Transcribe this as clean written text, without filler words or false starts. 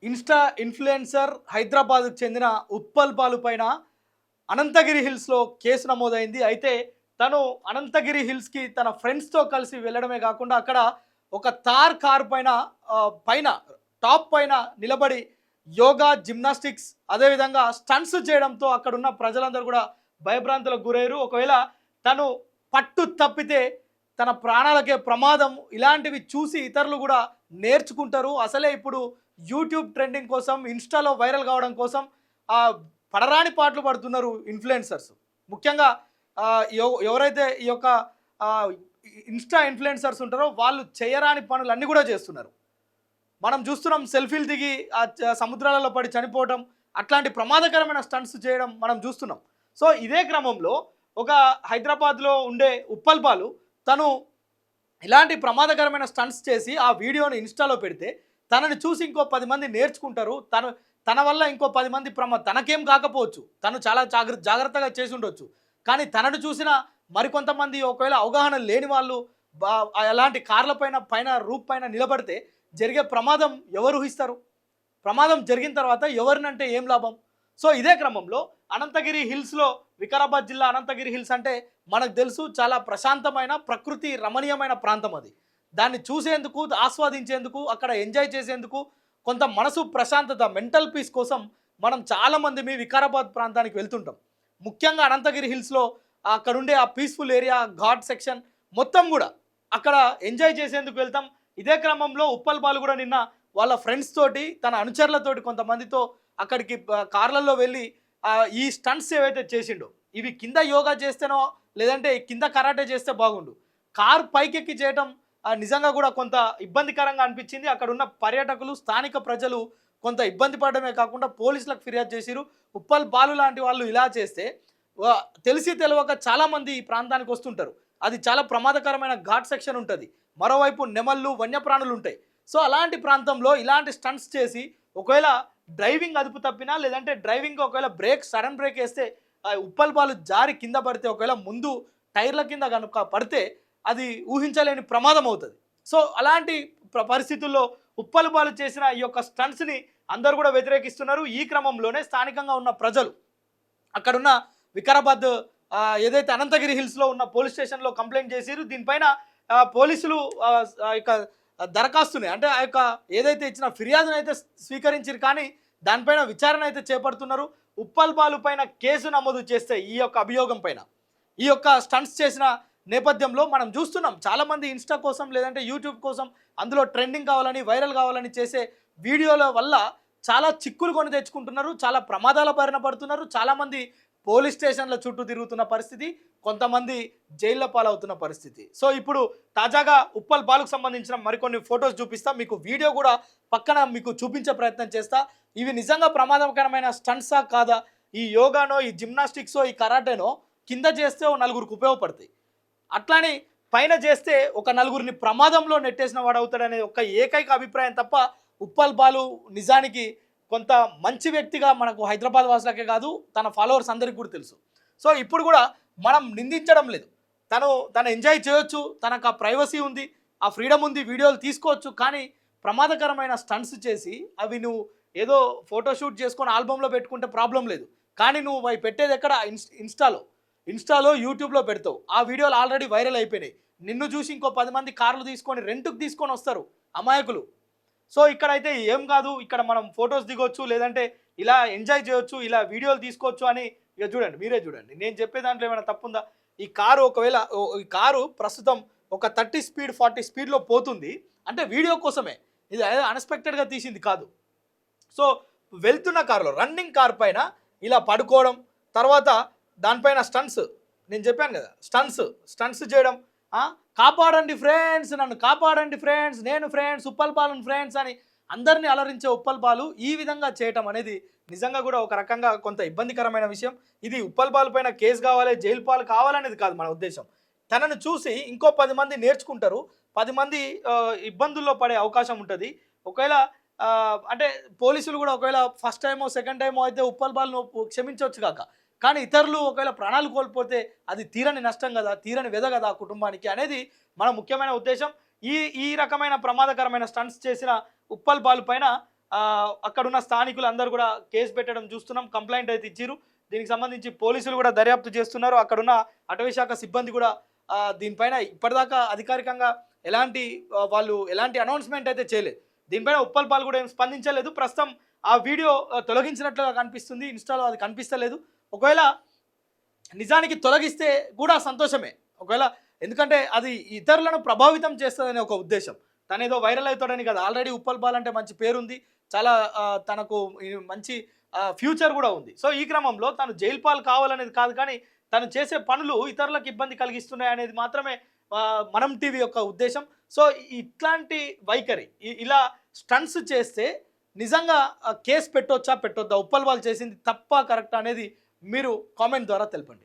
Insta influencer హైదరాబాద్కు చెందిన ఉప్పల్ బాలు పైన అనంతగిరి హిల్స్లో కేసు నమోదైంది. అయితే తను అనంతగిరి హిల్స్కి తన ఫ్రెండ్స్తో కలిసి వెళ్ళడమే కాకుండా అక్కడ ఒక తార్ కార్ పైన పైన టాప్ పైన నిలబడి యోగా జిమ్నాస్టిక్స్ అదేవిధంగా స్టంట్స్ చేయడంతో అక్కడున్న ప్రజలందరూ కూడా భయభ్రాంతులకు గురయ్యారు. ఒకవేళ తను పట్టు తప్పితే తన ప్రాణాలకే ప్రమాదం. ఇలాంటివి చూసి ఇతరులు కూడా నేర్చుకుంటారు. అసలే ఇప్పుడు యూట్యూబ్ ట్రెండింగ్ కోసం ఇన్స్టాలో వైరల్ కావడం కోసం పడరాని పాటలు పడుతున్నారు ఇన్ఫ్లుయెన్సర్స్. ముఖ్యంగా ఎవరైతే ఈ యొక్క ఇన్స్టా ఇన్ఫ్లుయెన్సర్స్ ఉంటారో వాళ్ళు చేయరాని పనులు అన్నీ కూడా చేస్తున్నారు. మనం చూస్తున్నాం, సెల్ఫీలు దిగి సముద్రాలలో పడి చనిపోవడం, అట్లాంటి ప్రమాదకరమైన స్టంట్స్ చేయడం మనం చూస్తున్నాం. సో ఇదే క్రమంలో ఒక హైదరాబాద్లో ఉండే ఉప్పల్ బాలు తను ఇలాంటి ప్రమాదకరమైన స్టంట్స్ చేసి ఆ వీడియోని ఇన్స్టాలో పెడితే తనని చూసి ఇంకో 10 మంది నేర్చుకుంటారు. తన వల్ల ఇంకో 10 మంది తనకేం కాకపోవచ్చు, తను చాలా జాగ్రత్తగా చేసి ఉండొచ్చు, కానీ తనను చూసిన మరికొంతమంది ఒకవేళ అవగాహన లేని వాళ్ళు అలాంటి కార్ల పైన రూప్ పైన నిలబడితే జరిగే ప్రమాదం ఎవరు ఊహిస్తారు? ప్రమాదం జరిగిన తర్వాత ఎవరినంటే ఏం లాభం? సో ఇదే క్రమంలో అనంతగిరి హిల్స్లో, వికారాబాద్ జిల్లా అనంతగిరి హిల్స్ అంటే మనకు తెలుసు చాలా ప్రశాంతమైన ప్రకృతి రమణీయమైన ప్రాంతం. అది దాన్ని చూసేందుకు, ఆస్వాదించేందుకు, అక్కడ ఎంజాయ్ చేసేందుకు, కొంత మనసు ప్రశాంతత, మెంటల్ పీస్ కోసం మనం చాలామంది వికారాబాద్ ప్రాంతానికి వెళ్తుంటాం. ముఖ్యంగా అనంతగిరి హిల్స్లో అక్కడుండే ఆ పీస్ఫుల్ ఏరియా, ఘాట్ సెక్షన్ మొత్తం కూడా అక్కడ ఎంజాయ్ చేసేందుకు వెళ్తాం. ఇదే క్రమంలో ఉప్పల్ బాలు కూడా నిన్న వాళ్ళ ఫ్రెండ్స్ తోటి, తన అనుచరులతోటి కొంతమందితో అక్కడికి కార్లలో వెళ్ళి ఈ స్టంట్స్ ఏవైతే చేసిండో ఇవి కింద యోగా చేస్తేనో లేదంటే కింద కరాటే చేస్తే బాగుండు, కారు పైకెక్కి చేయటం నిజంగా కూడా కొంత ఇబ్బందికరంగా అనిపించింది. అక్కడ ఉన్న పర్యాటకులు, స్థానిక ప్రజలు కొంత ఇబ్బంది పడడమే కాకుండా పోలీసులకు ఫిర్యాదు చేసిరు. ఉప్పల్ బాలు లాంటి వాళ్ళు ఇలా చేస్తే తెలిసి తెలియక చాలామంది ఈ ప్రాంతానికి వస్తుంటారు. అది చాలా ప్రమాదకరమైన ఘాట్ సెక్షన్ ఉంటుంది. మరోవైపు నెమళ్ళు, వన్యప్రాణులు ఉంటాయి. సో అలాంటి ప్రాంతంలో ఇలాంటి స్టంట్స్ చేసి ఒకవేళ డ్రైవింగ్ అదుపు తప్పినా లేదంటే డ్రైవింగ్ ఒకవేళ సడన్ బ్రేక్ వేస్తే ఉప్పల్ బాలు జారి కింద పడితే, ఒకవేళ ముందు టైర్ల కింద కనుక పడితే అది ఊహించలేని ప్రమాదం అవుతుంది. సో అలాంటి పరిస్థితుల్లో ఉప్పల్ బాలు చేసిన ఈ యొక్క స్టంట్స్ని అందరూ కూడా వ్యతిరేకిస్తున్నారు. ఈ క్రమంలోనే స్థానికంగా ఉన్న ప్రజలు అక్కడున్న వికారాబాద్ ఏదైతే అనంతగిరి హిల్స్లో ఉన్న పోలీస్ స్టేషన్లో కంప్లైంట్ చేసిరు. దీనిపైన పోలీసులు దరఖాస్తుని అంటే ఆ యొక్క ఏదైతే ఇచ్చిన ఫిర్యాదును అయితే స్వీకరించారు, కానీ దానిపైన విచారణ అయితే చేపడుతున్నారు. ఉప్పల్ బాలు పైన కేసు నమోదు చేస్తే ఈ యొక్క అభియోగం పైన, ఈ యొక్క స్టంట్స్ చేసిన నేపథ్యంలో మనం చూస్తున్నాం చాలామంది ఇన్స్టా కోసం లేదంటే యూట్యూబ్ కోసం అందులో ట్రెండింగ్ కావాలని, వైరల్ కావాలని చేసే వీడియోల వల్ల చాలా చిక్కులు కొని తెచ్చుకుంటున్నారు, చాలా ప్రమాదాల బారిన పడుతున్నారు. చాలామంది పోలీస్ స్టేషన్ల చుట్టూ తిరుగుతున్న పరిస్థితి, కొంతమంది జైళ్ళ పాలవుతున్న పరిస్థితి. సో ఇప్పుడు తాజాగా ఉప్పల్ బాలుకు సంబంధించిన మరికొన్ని ఫొటోస్ చూపిస్తా, మీకు వీడియో కూడా పక్కన మీకు చూపించే ప్రయత్నం చేస్తా. ఇవి నిజంగా ప్రమాదకరమైన స్టంట్సా కాదా, ఈ యోగానో, ఈ జిమ్నాస్టిక్సో, ఈ కరాటేనో కింద చేస్తే ఓ నలుగురికి ఉపయోగపడతాయి, అట్లానే పైన చేస్తే ఒక నలుగురిని ప్రమాదంలో నెట్టేసిన వాడు అవుతాడనే ఒక ఏకైక అభిప్రాయం తప్ప ఉప్పల్ బాలు నిజానికి కొంత మంచి వ్యక్తిగా మనకు హైదరాబాద్ వాసులకే కాదు తన ఫాలోవర్స్ అందరికీ కూడా తెలుసు. సో ఇప్పుడు కూడా మనం నిందించడం లేదు, తను ఎంజాయ్ చేయొచ్చు, తనకు ఆ ప్రైవసీ ఉంది, ఆ ఫ్రీడమ్ ఉంది, వీడియోలు తీసుకోవచ్చు. కానీ ప్రమాదకరమైన స్టంట్స్ చేసి అవి నువ్వు ఏదో ఫోటోషూట్ చేసుకొని ఆల్బంలో పెట్టుకుంటే ప్రాబ్లం లేదు, కానీ నువ్వు అవి పెట్టేది ఎక్కడ? ఇన్స్టాలో యూట్యూబ్లో పెడతావు. ఆ వీడియోలు ఆల్రెడీ వైరల్ అయిపోయినాయి. నిన్ను చూసి ఇంకో 10 మంది కార్లు తీసుకొని రెంట్కి తీసుకొని వస్తారు అమాయకులు. సో ఇక్కడైతే ఏం కాదు, ఇక్కడ మనం ఫొటోస్ దిగొచ్చు, లేదంటే ఇలా ఎంజాయ్ చేయొచ్చు, ఇలా వీడియోలు తీసుకోవచ్చు అని. ఇక చూడండి, మీరే చూడండి, నేను చెప్పే దాంట్లో ఏమైనా తప్పుందా? ఈ కారు ప్రస్తుతం ఒక 30 స్పీడ్ 40 స్పీడ్లో పోతుంది అంటే వీడియో కోసమే, ఇది అన్ఎక్స్పెక్టెడ్గా తీసింది కాదు. సో వెళ్తున్న కారులో, రన్నింగ్ కార్ పైన ఇలా పడుకోవడం, తర్వాత దానిపైన స్టంట్స్, నేను చెప్పాను కదా స్టంట్స్ చేయడం, కాపాడండి ఫ్రెండ్స్, నన్ను కాపాడండి ఫ్రెండ్స్, నేను ఫ్రెండ్స్, ఉప్పల్ బాలుని ఫ్రెండ్స్ అని అందరినీ అలరించే ఉప్పల్ బాలు ఈ విధంగా చేయటం అనేది నిజంగా కూడా ఒక రకంగా కొంత ఇబ్బందికరమైన విషయం. ఇది ఉప్పల్ బాలు పైన కేసు కావాలి, జైలు పాలు కావాలనేది కాదు మన ఉద్దేశం. తనను చూసి ఇంకో 10 మంది నేర్చుకుంటారు, 10 మంది ఇబ్బందుల్లో పడే అవకాశం ఉంటుంది. ఒకవేళ అంటే పోలీసులు కూడా ఒకవేళ ఫస్ట్ టైమో సెకండ్ టైమో అయితే ఉప్పల్ బాలును క్షమించవచ్చు కాక, కానీ ఇతరులు ఒకవేళ ప్రాణాలు కోల్పోతే అది తీరని నష్టం కదా, తీరని వెద కదా ఆ కుటుంబానికి అనేది మన ముఖ్యమైన ఉద్దేశం. ఈ రకమైన ప్రమాదకరమైన స్టంట్స్ చేసిన ఉప్పల్ బాలు పైన అక్కడున్న స్థానికులు అందరూ కూడా కేసు పెట్టడం చూస్తున్నాం. కంప్లైంట్ అయితే ఇచ్చిర్రు. దీనికి సంబంధించి పోలీసులు కూడా దర్యాప్తు చేస్తున్నారు. అక్కడున్న అటవీ శాఖ సిబ్బంది కూడా దీనిపైన ఇప్పటిదాకా అధికారికంగా వాళ్ళు ఎలాంటి అనౌన్స్మెంట్ అయితే చేయలేదు. దీనిపైన ఉప్పల్పాలు కూడా ఏం స్పందించలేదు. ప్రస్తుతం ఆ వీడియో తొలగించినట్లుగా కనిపిస్తుంది. ఇన్స్టాలో అది కనిపిస్తలేదు. ఒకవేళ నిజానికి తొలగిస్తే కూడా సంతోషమే. ఒకవేళ ఎందుకంటే అది ఇతరులను ప్రభావితం చేస్తుందనే ఒక ఉద్దేశం. తనేదో వైరల్ అవుతాడని కదా. ఆల్రెడీ ఉప్పల్పాల్ అంటే మంచి పేరుంది. చాలా తనకు మంచి ఫ్యూచర్ కూడా ఉంది. సో ఈ క్రమంలో తను జైలు పాలు కావాలనేది కాదు, కానీ తను చేసే పనులు ఇతరులకు ఇబ్బంది కలిగిస్తున్నాయి అనేది మాత్రమే మనం టీవీ యొక్క ఉద్దేశం. సో ఇట్లాంటి వైఖరి ఇలా స్టంట్స్ చేస్తే నిజంగా కేసు పెట్టొచ్చా పెట్టొద్దా? ఉప్పల్పాల్ చేసింది తప్ప కరెక్ట్ అనేది మీరు కామెంట్ ద్వారా తెలపండి.